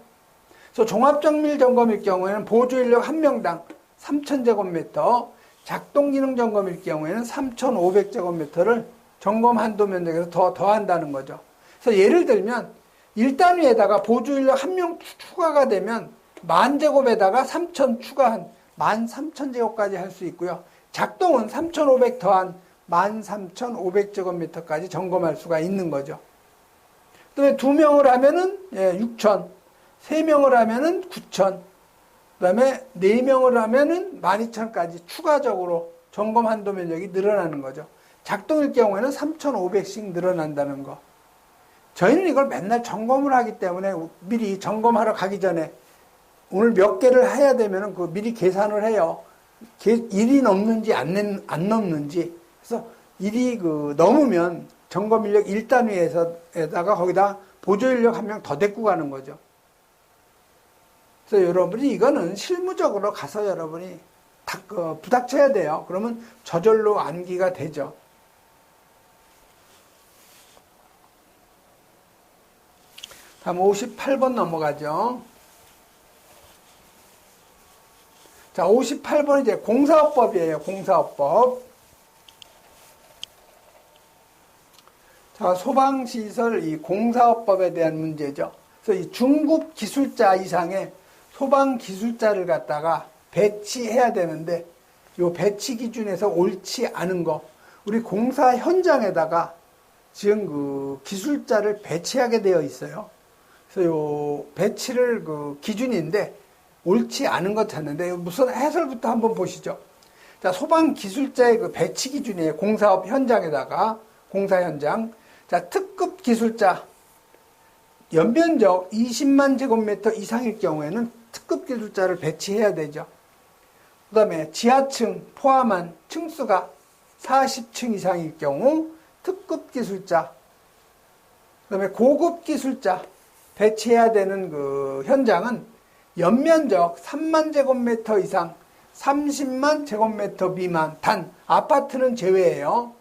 그래서 종합정밀 점검일 경우에는 보조인력 1명당 3,000제곱미터, 작동기능 점검일 경우에는 3,500제곱미터를 점검 한도 면적에서 더한다는 거죠. 그래서 예를 들면 1단위에다가 보조인력 1명 추가가 되면 10,000제곱에다가 3,000 추가한 13,000제곱까지 할 수 있고요. 작동은 3,500 더한 13,500제곱미터까지 점검할 수가 있는 거죠. 또 2명을 하면은 6,000, 3명을 하면은 9,000, 그 다음에 4명을 하면은 12,000까지 추가적으로 점검 한도 면적이 늘어나는 거죠. 작동일 경우에는 3,500씩 늘어난다는 거. 저희는 이걸 맨날 점검을 하기 때문에 미리 점검하러 가기 전에 오늘 몇 개를 해야 되면 그 미리 계산을 해요. 일이 넘는지 안 넘는지. 그래서 일이 넘으면 점검 인력 1단위에다가 거기다 보조 인력 한 명 더 데리고 가는 거죠. 그래서 여러분이 이거는 실무적으로 가서 여러분이 부닥쳐야 돼요. 그러면 저절로 암기가 되죠. 다음 58번 넘어가죠. 자, 58번은 이제 공사업법이에요. 공사업법. 자, 소방시설 이 공사업법에 대한 문제죠. 그래서 이 중급 기술자 이상의 소방 기술자를 갖다가 배치해야 되는데, 요 배치 기준에서 옳지 않은 거, 우리 공사 현장에다가 지금 그 기술자를 배치하게 되어 있어요. 그래서 요 배치를 기준인데 옳지 않은 것 찾는데 무슨 해설부터 한번 보시죠. 자, 소방 기술자의 그 배치 기준이에요. 공사업 현장에다가 공사 현장. 자, 특급 기술자 연면적 20만 제곱미터 이상일 경우에는 특급 기술자를 배치해야 되죠. 그 다음에 지하층 포함한 층수가 40층 이상일 경우 특급 기술자, 그 다음에 고급 기술자 배치해야 되는 그 현장은 연면적 3만 제곱미터 이상 30만 제곱미터 미만, 단 아파트는 제외예요.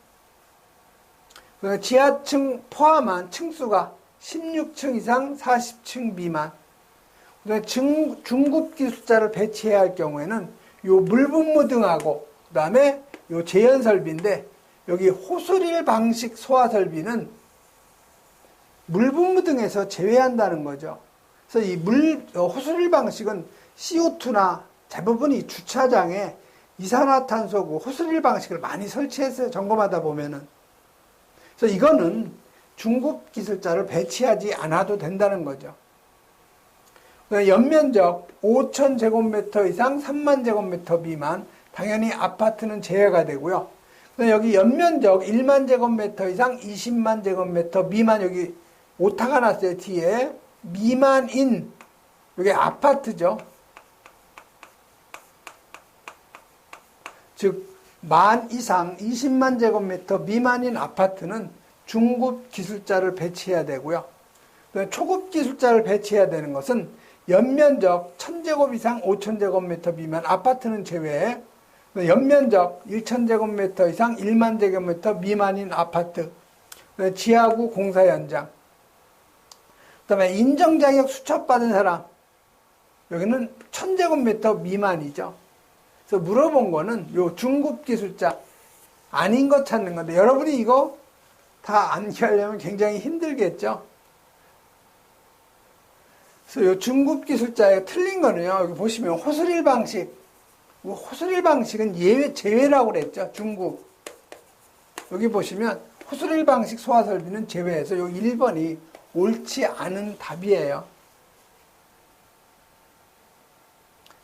지하층 포함한 층수가 16층 이상 40층 미만. 중급 기술자를 배치해야 할 경우에는 요 물분무 등하고 그다음에 요 제연 설비인데, 여기 호스릴 방식 소화 설비는 물분무 등에서 제외한다는 거죠. 그래서 이 호스릴 방식은 CO2나 대부분 이 주차장에 이산화탄소 호스릴 방식을 많이 설치해서 점검하다 보면은, 그래서 이거는 중급 기술자를 배치하지 않아도 된다는 거죠. 연면적 5천 제곱미터 이상 3만 제곱미터 미만, 당연히 아파트는 제외가 되고요. 여기 연면적 1만 제곱미터 이상 20만 제곱미터 미만, 여기 오타가 났어요. 뒤에 미만인, 이게 아파트죠. 즉 만 이상 20만 제곱미터 미만인 아파트는 중급 기술자를 배치해야 되고요. 초급 기술자를 배치해야 되는 것은 연면적 1000제곱 이상 5000제곱미터 미만, 아파트는 제외, 연면적 1000제곱미터 이상 1만 제곱미터 미만인 아파트, 지하구 공사 현장, 그 다음에 인정자격 수첩받은 사람, 여기는 1000제곱미터 미만이죠. 그래서 물어본 거는 요 중급 기술자 아닌 것 찾는 건데, 여러분이 이거 다 암기하려면 굉장히 힘들겠죠. 그래서 요 중급 기술자에 틀린 거는요, 여기 보시면 호스릴 방식, 호스릴 방식은 제외라고 그랬죠. 중급. 여기 보시면 호스릴 방식 소화 설비는 제외해서 요 1번이 옳지 않은 답이에요.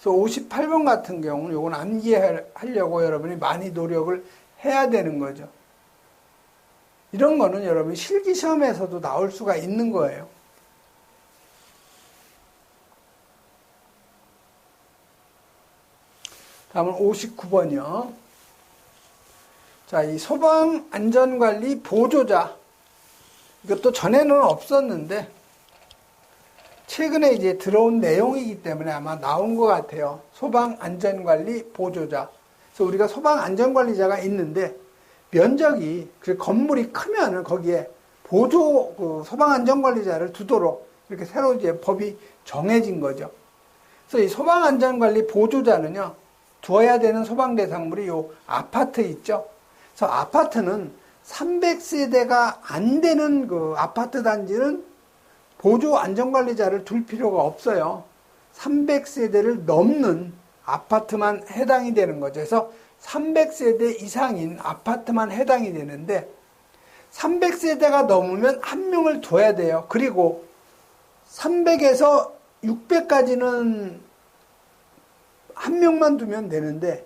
그래서 58번 같은 경우는 요건 암기하려고 여러분이 많이 노력을 해야 되는 거죠. 이런 거는 여러분 실기시험에서도 나올 수가 있는 거예요. 다음은 59번이요. 자, 이 소방안전관리 보조자. 이것도 전에는 없었는데, 최근에 이제 들어온 내용이기 때문에 아마 나온 것 같아요. 소방안전관리 보조자. 그래서 우리가 소방안전관리자가 있는데, 면적이, 건물이 크면은 거기에 소방안전관리자를 두도록 이렇게 새로 이제 법이 정해진 거죠. 그래서 이 소방안전관리 보조자는요, 두어야 되는 소방대상물이 요 아파트 있죠. 그래서 아파트는 300세대가 안 되는 그 아파트 단지는 보조 안전관리자를 둘 필요가 없어요. 300세대를 넘는 아파트만 해당이 되는 거죠. 그래서 300세대 이상인 아파트만 해당이 되는데, 300세대가 넘으면 한 명을 둬야 돼요. 그리고 300에서 600까지는 한 명만 두면 되는데,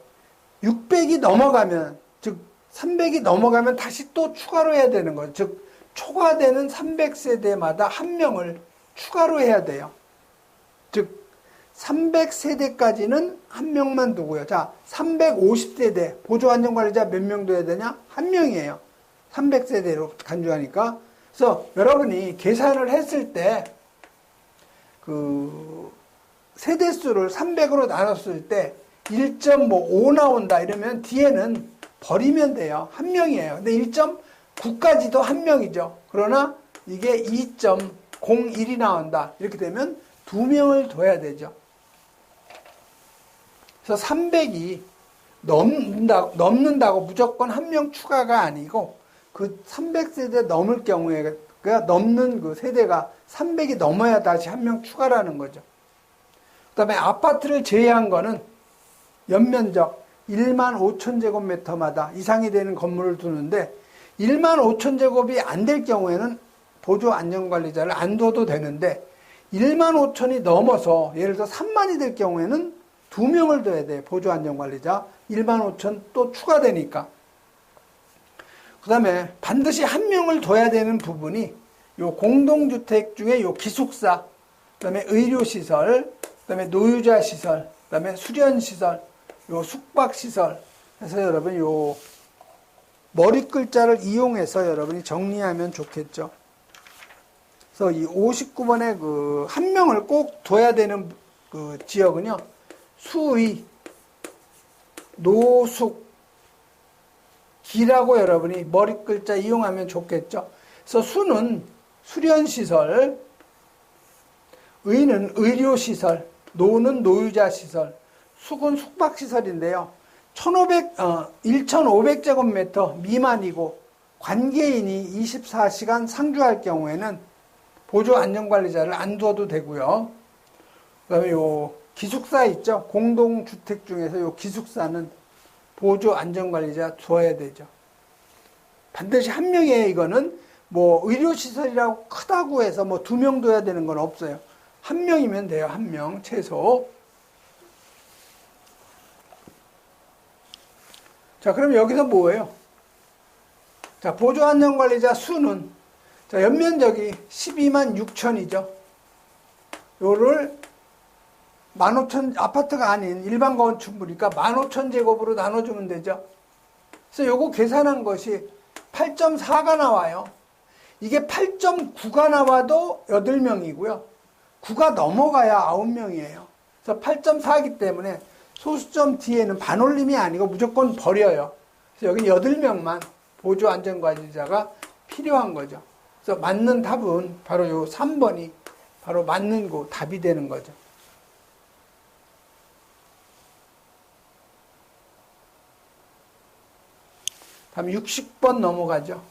600이 넘어가면, 즉 300이 넘어가면 다시 또 추가로 해야 되는 거죠. 즉 초과되는 300세대마다 한 명을 추가로 해야 돼요. 즉 300세대까지는 한 명만 두고요. 자, 350세대 보조안전관리자 몇 명 둬야 되냐? 한 명이에요. 300세대로 간주하니까. 그래서 여러분이 계산을 했을 때 그 세대수를 300으로 나눴을 때 1.5 나온다 이러면 뒤에는 버리면 돼요. 한 명이에요. 근데 1.9까지도 한 명이죠. 그러나 이게 2.01이 나온다. 이렇게 되면 두 명을 둬야 되죠. 그래서 300이 넘는다고 무조건 한 명 추가가 아니고 그 300세대 넘을 경우에 넘는 그 세대가 300이 넘어야 다시 한 명 추가라는 거죠. 그 다음에 아파트를 제외한 거는 연면적 1만 5천 제곱미터마다 이상이 되는 건물을 두는데 1만 5천 제곱이 안 될 경우에는 보조 안전관리자를 안 둬도 되는데 1만 5천이 넘어서 예를 들어 3만이 될 경우에는 두 명을 둬야 돼. 보조 안전관리자 1만 5천 또 추가되니까. 그 다음에 반드시 한 명을 둬야 되는 부분이 요 공동주택 중에 요 기숙사, 그 다음에 의료시설, 그 다음에 노유자시설, 그 다음에 수련시설, 요 숙박시설 해서 여러분 요 머리 글자를 이용해서 여러분이 정리하면 좋겠죠. 그래서 이 59번에 그 한 명을 꼭 둬야 되는 그 지역은요. 수의, 노숙, 기라고 여러분이 머리 글자 이용하면 좋겠죠. 그래서 수는 수련시설, 의는 의료시설, 노는 노유자시설, 숙은 숙박시설인데요. 1,500제곱미터 미만이고 관계인이 24시간 상주할 경우에는 보조 안전관리자를 안 두어도 되고요. 그 다음에 요 기숙사 있죠. 공동주택 중에서 요 기숙사는 보조 안전관리자 두어야 되죠. 반드시 한 명이에요. 이거는 뭐 의료시설이라고 크다고 해서 뭐 두 명 둬야 되는 건 없어요. 한 명이면 돼요. 한 명 최소. 자, 그럼 여기서 뭐예요? 자, 보조 안전관리자 수는 자, 연면적이 12만 6천이죠. 요를 15,000 아파트가 아닌 일반 건축물이니까 15,000제곱으로 나눠주면 되죠. 그래서 요거 계산한 것이 8.4가 나와요. 이게 8.9가 나와도 8명이고요. 9가 넘어가야 9명이에요. 그래서 8.4이기 때문에 소수점 뒤에는 반올림이 아니고 무조건 버려요. 그래서 여기 8명만 보조 안전관리자가 필요한 거죠. 그래서 맞는 답은 바로 요 3번이 바로 맞는 거 답이 되는 거죠. 다음 60번 넘어가죠.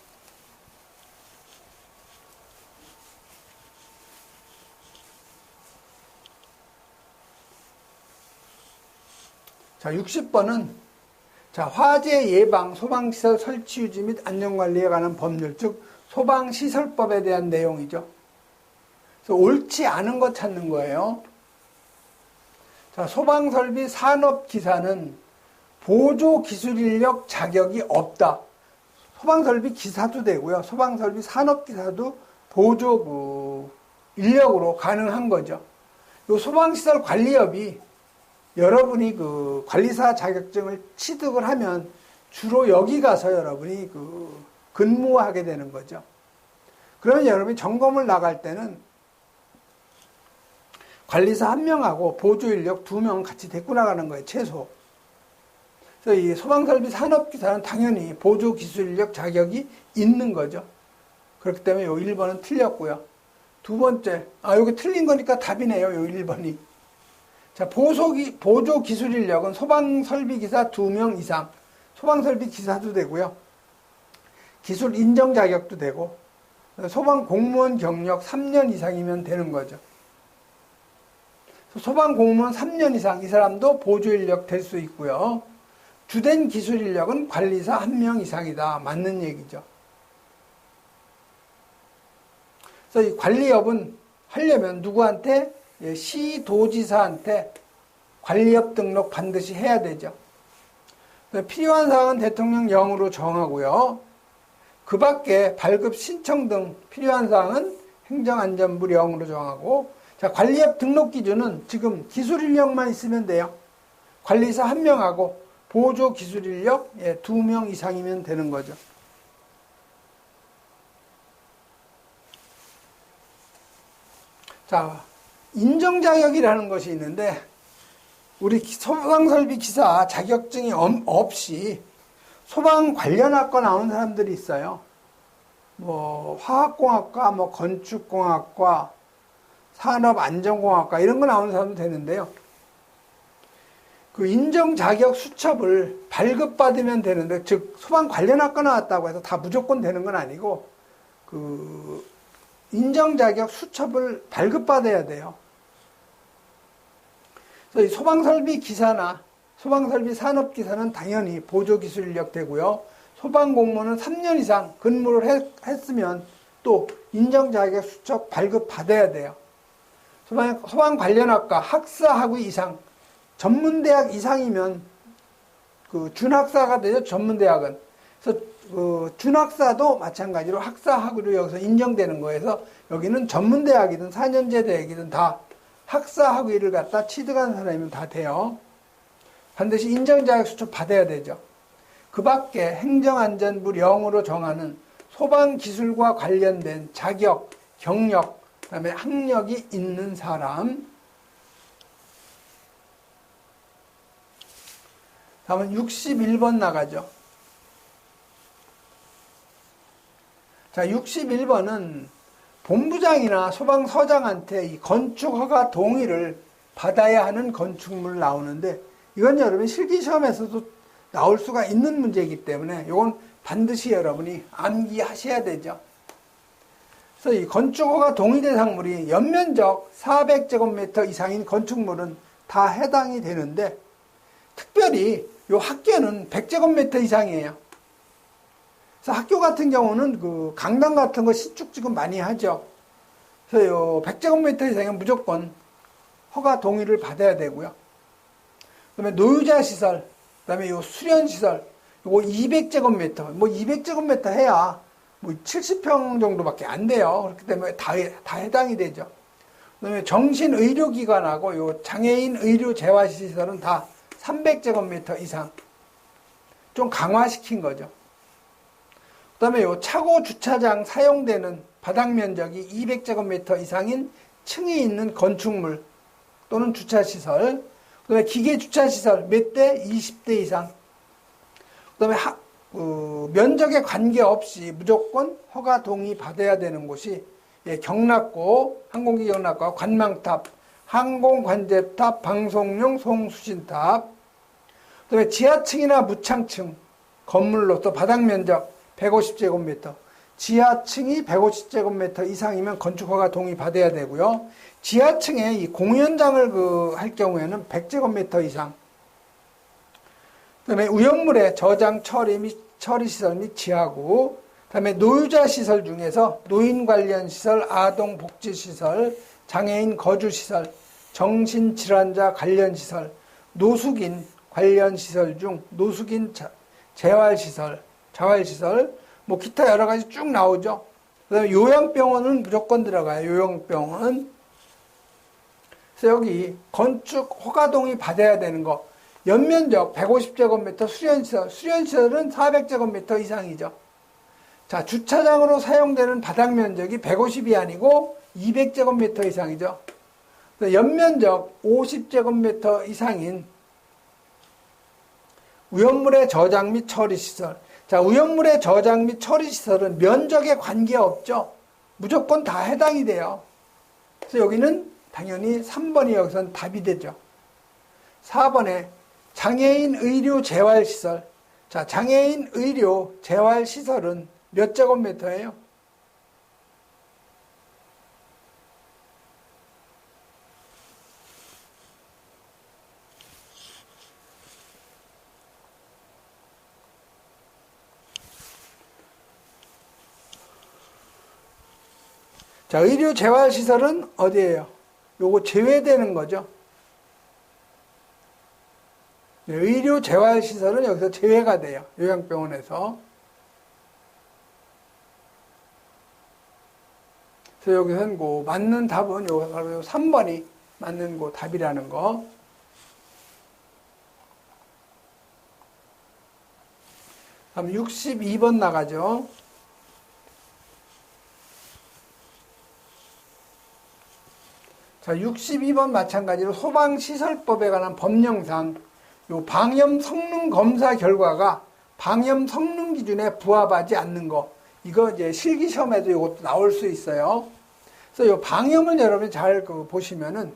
자, 60번은 자, 화재 예방, 소방시설 설치 유지 및 안전관리에 관한 법률, 즉 소방시설법에 대한 내용이죠. 그래서 옳지 않은 거 찾는 거예요. 자, 소방설비 산업기사는 보조기술인력 자격이 없다. 소방설비 기사도 되고요. 소방설비 산업기사도 보조 인력으로 가능한 거죠. 요 소방시설 관리업이 여러분이 그 관리사 자격증을 취득을 하면 주로 여기 가서 여러분이 근무하게 되는 거죠. 그러면 여러분이 점검을 나갈 때는 관리사 1명하고 보조인력 2명 같이 데리고 나가는 거예요, 최소. 그래서 이 소방설비 산업기사는 당연히 보조기술인력 자격이 있는 거죠. 그렇기 때문에 요 1번은 틀렸고요. 두 번째, 여기 틀린 거니까 답이네요, 요 1번이. 자, 보조기술인력은 소방설비기사 2명 이상, 소방설비기사도 되고요. 기술 인정 자격도 되고, 소방공무원 경력 3년 이상이면 되는 거죠. 소방공무원 3년 이상, 이 사람도 보조인력 될 수 있고요. 주된 기술인력은 관리사 1명 이상이다. 맞는 얘기죠. 그래서 이 관리업은 하려면 누구한테? 시도지사한테 관리업 등록 반드시 해야 되죠. 필요한 사항은 대통령령으로 정하고요. 그 밖에 발급 신청 등 필요한 사항은 행정안전부 0으로 정하고, 자, 관리업 등록 기준은 지금 기술 인력만 있으면 돼요. 관리사 1명하고 보조 기술 인력 2명 이상이면 되는 거죠. 자, 인정자격이라는 것이 있는데, 우리 소방설비 기사 자격증이 없이 소방 관련학과 나온 사람들이 있어요. 뭐 화학공학과, 뭐 건축공학과, 산업안전공학과 이런 거 나오는 사람도 되는데요. 그 인정자격 수첩을 발급받으면 되는데, 즉 소방 관련학과 나왔다고 해서 다 무조건 되는 건 아니고, 그 인정자격 수첩을 발급받아야 돼요. 그래서 이 소방설비 기사나 소방설비 산업기사는 당연히 보조기술 인력 되고요. 소방공무원은 3년 이상 근무를 했으면 또 인정자격 수첩 발급받아야 돼요. 소방 관련학과 학사학위 이상, 전문대학 이상이면 그 준학사가 되죠. 전문대학은. 그래서 그 준학사도 마찬가지로 학사학위로 여기서 인정되는 거여서 여기는 전문대학이든 4년제 대학이든 다 학사학위를 갖다 취득한 사람이면 다 돼요. 반드시 인정자격 수첩 받아야 되죠. 그 밖에 행정안전부 0으로 정하는 소방기술과 관련된 자격, 경력, 그 다음에 학력이 있는 사람. 다음은 61번 나가죠. 자, 61번은 본부장이나 소방서장한테 이 건축허가 동의를 받아야 하는 건축물 나오는데, 이건 여러분 실기시험에서도 나올 수가 있는 문제이기 때문에 이건 반드시 여러분이 암기하셔야 되죠. 그래서 이 건축허가 동의 대상물이 연면적 400제곱미터 이상인 건축물은 다 해당이 되는데, 특별히 이 학교는 100제곱미터 이상이에요. 그래서 학교 같은 경우는 그 강당 같은 거 신축 지금 많이 하죠. 그래서 요 100제곱미터 이상은 무조건 허가 동의를 받아야 되고요. 그다음에 노유자 시설, 그다음에 요 수련 시설, 요거 200제곱미터, 뭐 200제곱미터 해야 뭐 70평 정도밖에 안 돼요. 그렇기 때문에 다 해당이 되죠. 그다음에 정신의료기관하고 요 장애인 의료 재활시설은 다 300제곱미터 이상 좀 강화시킨 거죠. 그다음에 요 차고 주차장 사용되는 바닥 면적이 200제곱미터 이상인 층이 있는 건축물 또는 주차시설, 그다음에 기계 주차시설 몇 대? 20대 이상. 그다음에 면적에 관계없이 무조건 허가 동의 받아야 되는 곳이 경락고, 항공기 경락고, 관망탑, 항공관제탑, 방송용 송수신탑, 그다음에 지하층이나 무창층 건물로서 바닥 면적 150제곱미터, 지하층이 150제곱미터 이상이면 건축허가 동의 받아야 되고요. 지하층에 이 공연장을 할 경우에는 100제곱미터 이상. 그다음에 우연물의 저장 처리 및 처리시설 및 지하구. 그다음에 노유자 시설 중에서 노인 관련 시설, 아동 복지 시설, 장애인 거주 시설, 정신질환자 관련 시설, 노숙인 관련 시설 중 노숙인 재활시설, 자활시설, 뭐 기타 여러 가지 쭉 나오죠. 그다음에 요양병원은 무조건 들어가요. 요양병원은. 그래서 여기 건축 허가동의 받아야 되는 거, 연면적 150제곱미터 수련시설, 수련시설은 400제곱미터 이상이죠. 자, 주차장으로 사용되는 바닥 면적이 150이 아니고 200제곱미터 이상이죠. 연면적 50제곱미터 이상인 우연물의 저장 및 처리시설. 자, 우연물의 저장 및 처리시설은 면적에 관계없죠. 무조건 다 해당이 돼요. 그래서 여기는 당연히 3번이 여기선 답이 되죠. 4번에 장애인 의료 재활시설. 자, 장애인 의료 재활시설은 몇 제곱미터예요? 자, 의료 재활시설은 어디예요? 요거 제외되는 거죠. 의료 재활시설은 여기서 제외가 돼요. 요양병원에서. 그래서 여기서는 그 맞는 답은 바로 3번이 맞는 그 답이라는 거. 다음 62번 나가죠. 자, 62번 마찬가지로 소방시설법에 관한 법령상 요 방염 성능 검사 결과가 방염 성능 기준에 부합하지 않는 거. 이거 이제 실기 시험에도 이것도 나올 수 있어요. 그래서 요 방염을 여러분이 잘 보시면은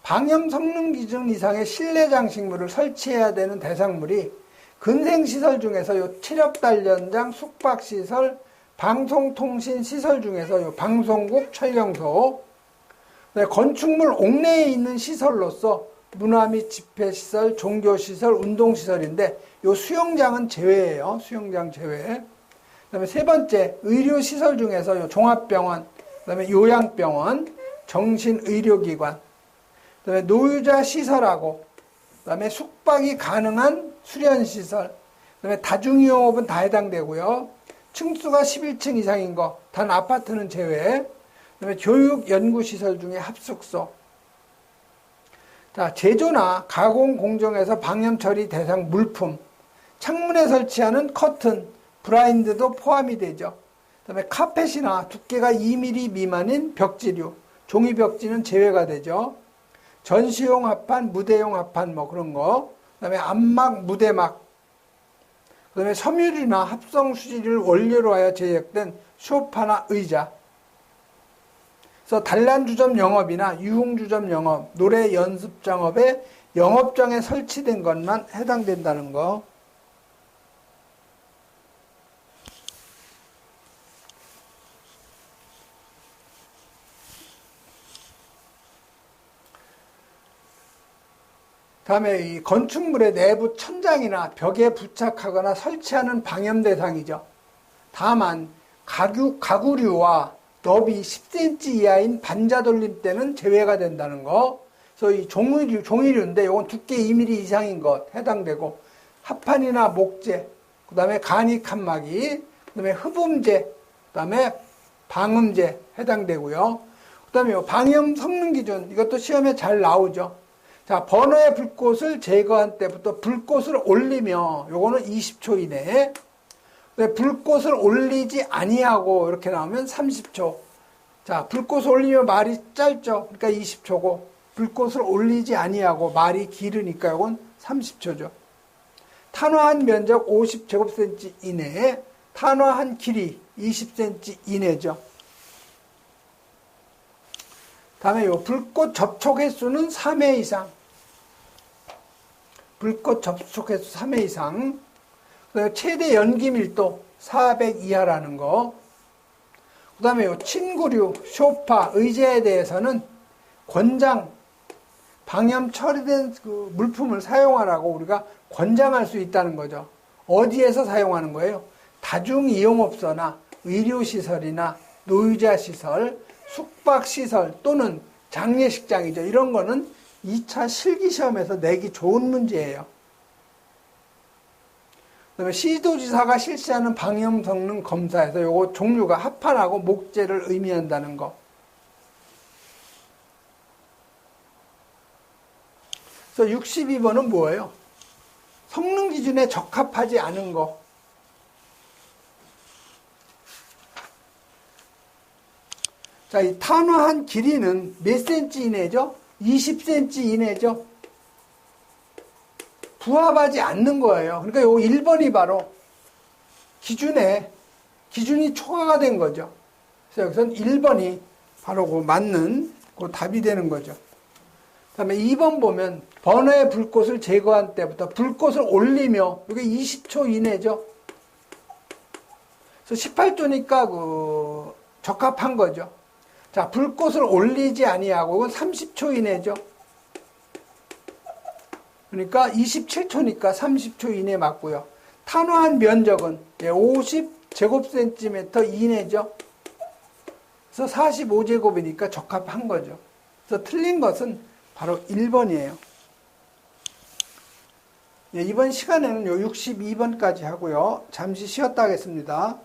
방염 성능 기준 이상의 실내 장식물을 설치해야 되는 대상물이 근생시설 중에서 요 체력단련장, 숙박시설, 방송통신시설 중에서 요 방송국, 촬영소, 건축물 옥내에 있는 시설로서 문화 및 집회시설, 종교시설, 운동시설인데 요 수영장은 제외예요. 수영장 제외. 그다음에 세 번째, 의료시설 중에서 요 종합병원, 그다음에 요양병원, 정신의료기관, 그다음에 노유자 시설하고, 그다음에 숙박이 가능한 수련시설, 그다음에 다중이용업은 다 해당되고요. 층수가 11층 이상인 거, 단 아파트는 제외. 그다음에 교육 연구시설 중에 합숙소. 자, 제조나 가공 공정에서 방염 처리 대상 물품, 창문에 설치하는 커튼, 블라인드도 포함이 되죠. 그다음에 카펫이나 두께가 2mm 미만인 벽지류, 종이 벽지는 제외가 되죠. 전시용 합판, 무대용 합판 뭐 그런 거. 그다음에 암막, 무대막. 그다음에 섬유류나 합성 수지를 원료로 하여 제작된 소파나 의자. 그래서 단란주점 영업이나 유흥주점 영업, 노래 연습장업에 영업장에 설치된 것만 해당된다는 거. 다음에 이 건축물의 내부 천장이나 벽에 부착하거나 설치하는 방염 대상이죠. 다만 가구류와 너비 10cm 이하인 반자돌림대는 제외가 된다는 거. 그래서 이 종이류인데 이건 두께 2mm 이상인 것 해당되고, 합판이나 목재, 그 다음에 간이 칸막이, 그 다음에 흡음재, 그 다음에 방음재 해당되고요. 그 다음에 방염 성능 기준, 이것도 시험에 잘 나오죠. 자, 버너의 불꽃을 제거한 때부터 불꽃을 올리며, 요거는 20초 이내에, 불꽃을 올리지 아니하고 이렇게 나오면 30초. 자, 불꽃을 올리면 말이 짧죠. 그러니까 20초고, 불꽃을 올리지 아니하고 말이 길으니까 이건 30초죠. 탄화한 면적 50제곱센치 이내에 탄화한 길이 20cm 이내죠. 다음에 요 불꽃 접촉 횟수는 3회 이상. 불꽃 접촉 횟수 3회 이상. 최대 연기 밀도 400 이하라는 거. 그 다음에 요 침구류, 소파, 의자에 대해서는 권장, 방염 처리된 그 물품을 사용하라고 우리가 권장할 수 있다는 거죠. 어디에서 사용하는 거예요? 다중이용업소나 의료시설이나 노유자시설, 숙박시설 또는 장례식장이죠. 이런 거는 2차 실기시험에서 내기 좋은 문제예요. 그다음에 시도지사가 실시하는 방염 성능 검사에서 요거 종류가 합판하고 목재를 의미한다는 거. 그래서 62번은 뭐예요? 성능 기준에 적합하지 않은 거. 자, 이 탄화한 길이는 몇 cm 이내죠? 20cm 이내죠? 부합하지 않는 거예요. 그러니까 요 1번이 바로 기준이 초과가 된 거죠. 그래서 여기서는 1번이 바로 그 맞는 그 답이 되는 거죠. 그 다음에 2번 보면 버너의 불꽃을 제거한 때부터 불꽃을 올리며 이게 20초 이내죠. 그래서 18초니까 그 적합한 거죠. 자, 불꽃을 올리지 아니하고 이건 30초 이내죠. 그러니까 27초니까 30초 이내 맞고요. 탄화한 면적은 50제곱센티미터 이내죠. 그래서 45제곱이니까 적합한 거죠. 그래서 틀린 것은 바로 1번이에요. 이번 시간에는 62번까지 하고요. 잠시 쉬었다 하겠습니다.